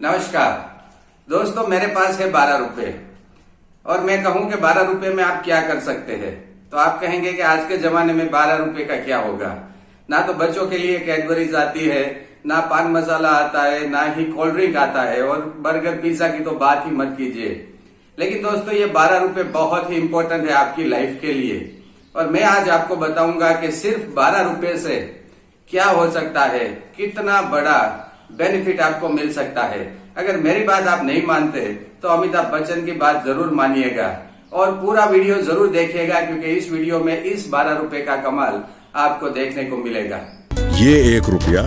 नमस्कार दोस्तों, मेरे पास है 12 रुपए और मैं कहूं कि 12 रुपए में आप क्या कर सकते हैं तो आप कहेंगे कि आज के जमाने में 12 रुपए का क्या होगा। ना तो बच्चों के लिए कैडबरीज आती है, ना पान मसाला आता है, ना ही कोल्ड ड्रिंक आता है और बर्गर पिज्जा की तो बात ही मत कीजिए। लेकिन दोस्तों, ये 12 रुपए बहुत ही इंपॉर्टेंट है आपकी लाइफ के लिए और मैं आज आपको बताऊंगा कि सिर्फ 12 रुपए से क्या हो सकता है, कितना बड़ा बेनिफिट आपको मिल सकता है। अगर मेरी बात आप नहीं मानते तो अमिताभ बच्चन की बात जरूर मानिएगा और पूरा वीडियो जरूर देखिएगा, क्योंकि इस वीडियो में इस 12 रुपए का कमाल आपको देखने को मिलेगा। ये 1 रुपया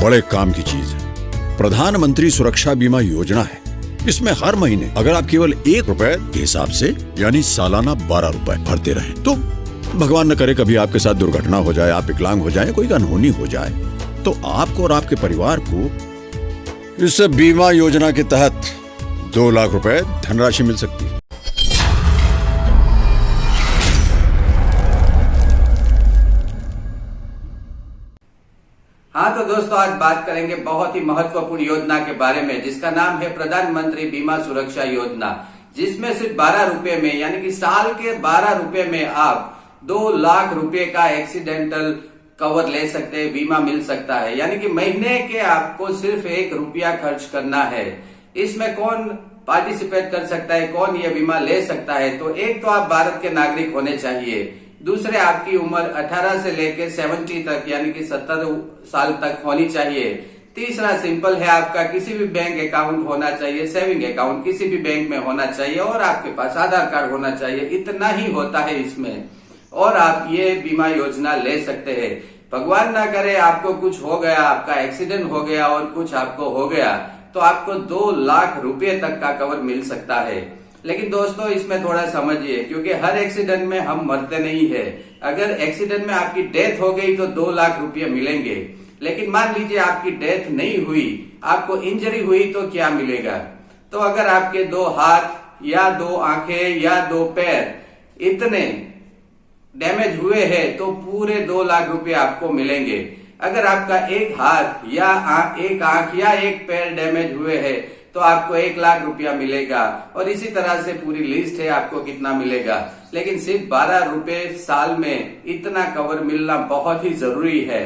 बड़े काम की चीज है। प्रधानमंत्री सुरक्षा बीमा योजना है। इसमें हर महीने अगर आप केवल 1 रुपए के हिसाब से यानी सालाना 12 रुपए भरते रहें तो भगवान न करे कभी आपके साथ दुर्घटना हो जाए, आप विकलांग हो जाए, कोई अनहोनी हो जाए, तो आपको और आपके परिवार को इस बीमा योजना के तहत 2 लाख रुपए धनराशि मिल सकती है। हाँ तो दोस्तों, आज बात करेंगे बहुत ही महत्वपूर्ण योजना के बारे में जिसका नाम है प्रधानमंत्री बीमा सुरक्षा योजना, जिसमें सिर्फ 12 रुपए में यानी कि साल के 12 रुपए में आप 2 लाख रुपए का एक्सीडेंटल कवर ले सकते हैं, बीमा मिल सकता है। यानी कि महीने के आपको सिर्फ 1 रुपया खर्च करना है। इसमें कौन पार्टिसिपेट कर सकता है, कौन ये बीमा ले सकता है? तो एक तो आप भारत के नागरिक होने चाहिए, दूसरे आपकी उम्र 18 से लेकर 70 तक यानी कि 70 साल तक होनी चाहिए। तीसरा सिंपल है, आपका किसी भी बैंक अकाउंट होना चाहिए, सेविंग अकाउंट किसी भी बैंक में होना चाहिए और आपके पास आधार कार्ड होना चाहिए। इतना ही होता है इसमें और आप ये बीमा योजना ले सकते हैं। भगवान ना करे आपको कुछ हो गया, आपका एक्सीडेंट हो गया और कुछ आपको हो गया तो आपको 2 लाख रुपए तक का कवर मिल सकता है। लेकिन दोस्तों, इसमें थोड़ा समझिए, क्योंकि हर एक्सीडेंट में हम मरते नहीं है। अगर एक्सीडेंट में आपकी डेथ हो गई तो 2 लाख रुपए मिलेंगे, लेकिन मान लीजिए आपकी डेथ नहीं हुई, आपको इंजरी हुई तो क्या मिलेगा? तो अगर आपके 2 हाथ या 2 आंखें या 2 पैर इतने डैमेज हुए हैं तो पूरे 2 लाख रुपए आपको मिलेंगे। अगर आपका 1 हाथ या 1 आंख या 1 पैर डैमेज हुए हैं तो आपको 1 लाख रुपया मिलेगा और इसी तरह से पूरी लिस्ट है आपको कितना मिलेगा। लेकिन सिर्फ 12 रुपए साल में इतना कवर मिलना बहुत ही जरूरी है।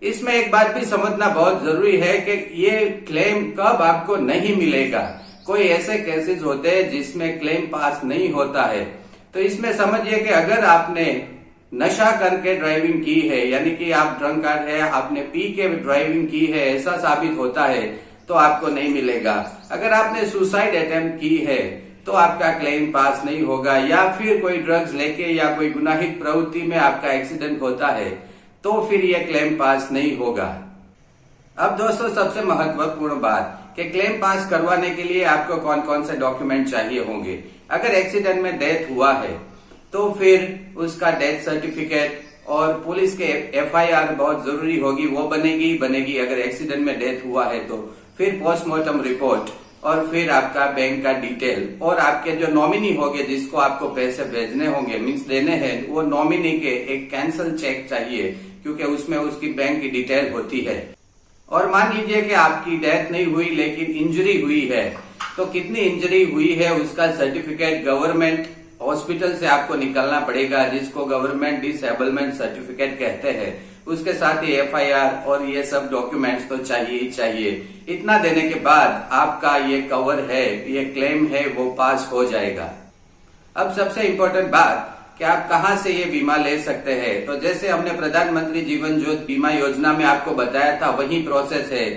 इसमें एक बात भी समझना बहुत जरूरी है कि ये क्लेम कब आपको नहीं मिलेगा। कोई ऐसे केसेस होते हैं जिसमें क्लेम पास नहीं होता है। तो इसमें समझिए कि अगर आपने नशा करके ड्राइविंग की है, यानी कि आप ड्रंकर्ड है, आपने पी के ड्राइविंग की है, ऐसा साबित होता है तो आपको नहीं मिलेगा। अगर आपने सुसाइड अटेम्प्ट की है तो आपका क्लेम पास नहीं होगा, या फिर कोई ड्रग्स लेके या कोई गुनाहित प्रवृत्ति में आपका एक्सीडेंट होता है तो फिर यह क्लेम पास नहीं होगा। अब दोस्तों, सबसे महत्वपूर्ण बात कि क्लेम पास करवाने के लिए आपको कौन कौन से डॉक्यूमेंट चाहिए होंगे। अगर एक्सीडेंट में डेथ हुआ है तो फिर उसका डेथ सर्टिफिकेट और पुलिस के FIR बहुत जरूरी होगी, वो बनेगी। अगर एक्सीडेंट में डेथ हुआ है तो फिर पोस्टमार्टम रिपोर्ट और फिर आपका बैंक का डिटेल और आपके जो नॉमिनी होंगे जिसको आपको पैसे भेजने होंगे, मीन्स देने हैं, वो नॉमिनी के एक कैंसल चेक चाहिए, क्योंकि उसमें उसकी बैंक की डिटेल होती है। और मान लीजिए कि आपकी डेथ नहीं हुई लेकिन इंजरी हुई है, तो कितनी इंजरी हुई है उसका सर्टिफिकेट गवर्नमेंट हॉस्पिटल से आपको निकालना पड़ेगा, जिसको गवर्नमेंट डिसेबलमेंट सर्टिफिकेट कहते हैं। उसके साथ ही FIR और ये सब डॉक्यूमेंट्स तो चाहिए ही चाहिए। इतना देने के बाद आपका ये कवर है, ये क्लेम है, वो पास हो जाएगा। अब सबसे इम्पोर्टेंट बात कि आप कहां से ये बीमा ले सकते हैं। तो जैसे हमने प्रधानमंत्री जीवन ज्योति बीमा योजना में आपको बताया था, वही प्रोसेस है।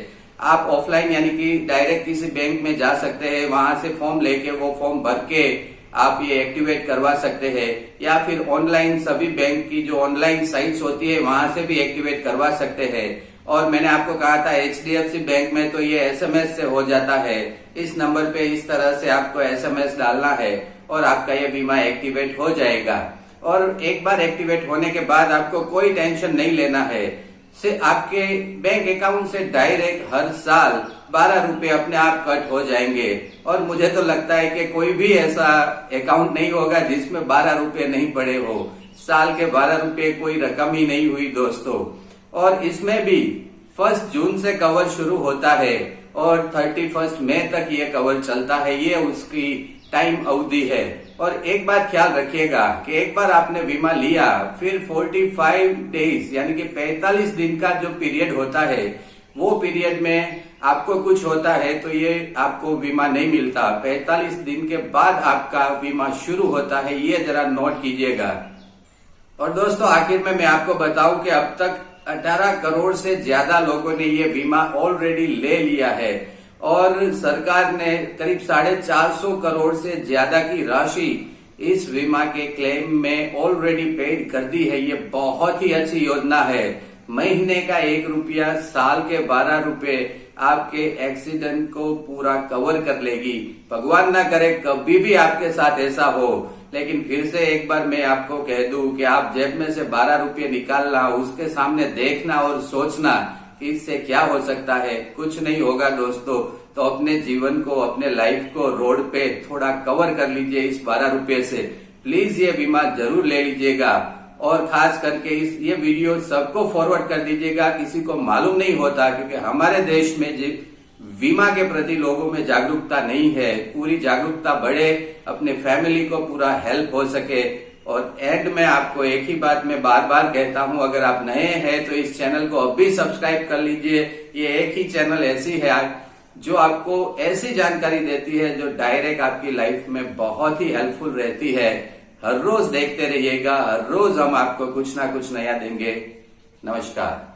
आप ऑफलाइन यानी कि डायरेक्ट किसी बैंक में जा सकते हैं, वहां से फॉर्म लेके वो फॉर्म भर के आप ये एक्टिवेट करवा सकते हैं, या फिर ऑनलाइन सभी बैंक की जो ऑनलाइन साइट्स होती है वहां से भी एक्टिवेट करवा सकते हैं। और मैंने आपको कहा था HDFC बैंक में तो ये SMS से हो जाता है। इस नंबर पे इस तरह से आपको SMS डालना है और आपका ये बीमा एक्टिवेट हो जाएगा। और एक बार एक्टिवेट होने के बाद आपको कोई टेंशन नहीं लेना है, से आपके बैंक अकाउंट से डायरेक्ट हर साल 12 रुपए अपने आप कट हो जाएंगे। और मुझे तो लगता है कि कोई भी ऐसा अकाउंट नहीं होगा जिसमें 12 रुपए नहीं पड़े हो। साल के 12 रुपए कोई रकम ही नहीं हुई दोस्तों। और इसमें भी 1 जून से कवर शुरू होता है और 31 मई तक ये कवर चलता है, ये उसकी टाइम अवधि है। और एक बात ख्याल रखिएगा कि एक बार आपने बीमा लिया, फिर 45 डेज यानी कि 45 दिन का जो पीरियड होता है, वो पीरियड में आपको कुछ होता है तो ये आपको बीमा नहीं मिलता। 45 दिन के बाद आपका बीमा शुरू होता है, ये जरा नोट कीजिएगा। और दोस्तों आखिर में मैं आपको बताऊं कि अब तक 18 करोड़ से ज्यादा लोगों ने ये बीमा ऑलरेडी ले लिया है और सरकार ने करीब 450 करोड़ से ज्यादा की राशि इस बीमा के क्लेम में ऑलरेडी पेड कर दी है। ये बहुत ही अच्छी योजना है। महीने का 1 रुपया, साल के 12 रुपए आपके एक्सीडेंट को पूरा कवर कर लेगी। भगवान ना करे कभी भी आपके साथ ऐसा हो, लेकिन फिर से एक बार मैं आपको कह दूं कि आप जेब में से 12 रुपये निकालना, उसके सामने देखना और सोचना कि इससे क्या हो सकता है। कुछ नहीं होगा दोस्तों। तो अपने जीवन को, अपने लाइफ को रोड पे थोड़ा कवर कर लीजिए इस 12 रुपये से। प्लीज ये बीमा जरूर ले लीजिएगा और खास करके ये वीडियो सबको फॉरवर्ड कर दीजिएगा। किसी को मालूम नहीं होता, क्योंकि हमारे देश में बीमा के प्रति लोगों में जागरूकता नहीं है। पूरी जागरूकता बढ़े, अपने फैमिली को पूरा हेल्प हो सके। और एंड में आपको एक ही बात मैं बार बार कहता हूं, अगर आप नए हैं तो इस चैनल को अभी सब्सक्राइब कर लीजिए। ये एक ही चैनल ऐसी है जो आपको ऐसी जानकारी देती है जो डायरेक्ट आपकी लाइफ में बहुत ही हेल्पफुल रहती है। हर रोज देखते रहिएगा, हर रोज हम आपको कुछ ना कुछ नया देंगे। नमस्कार।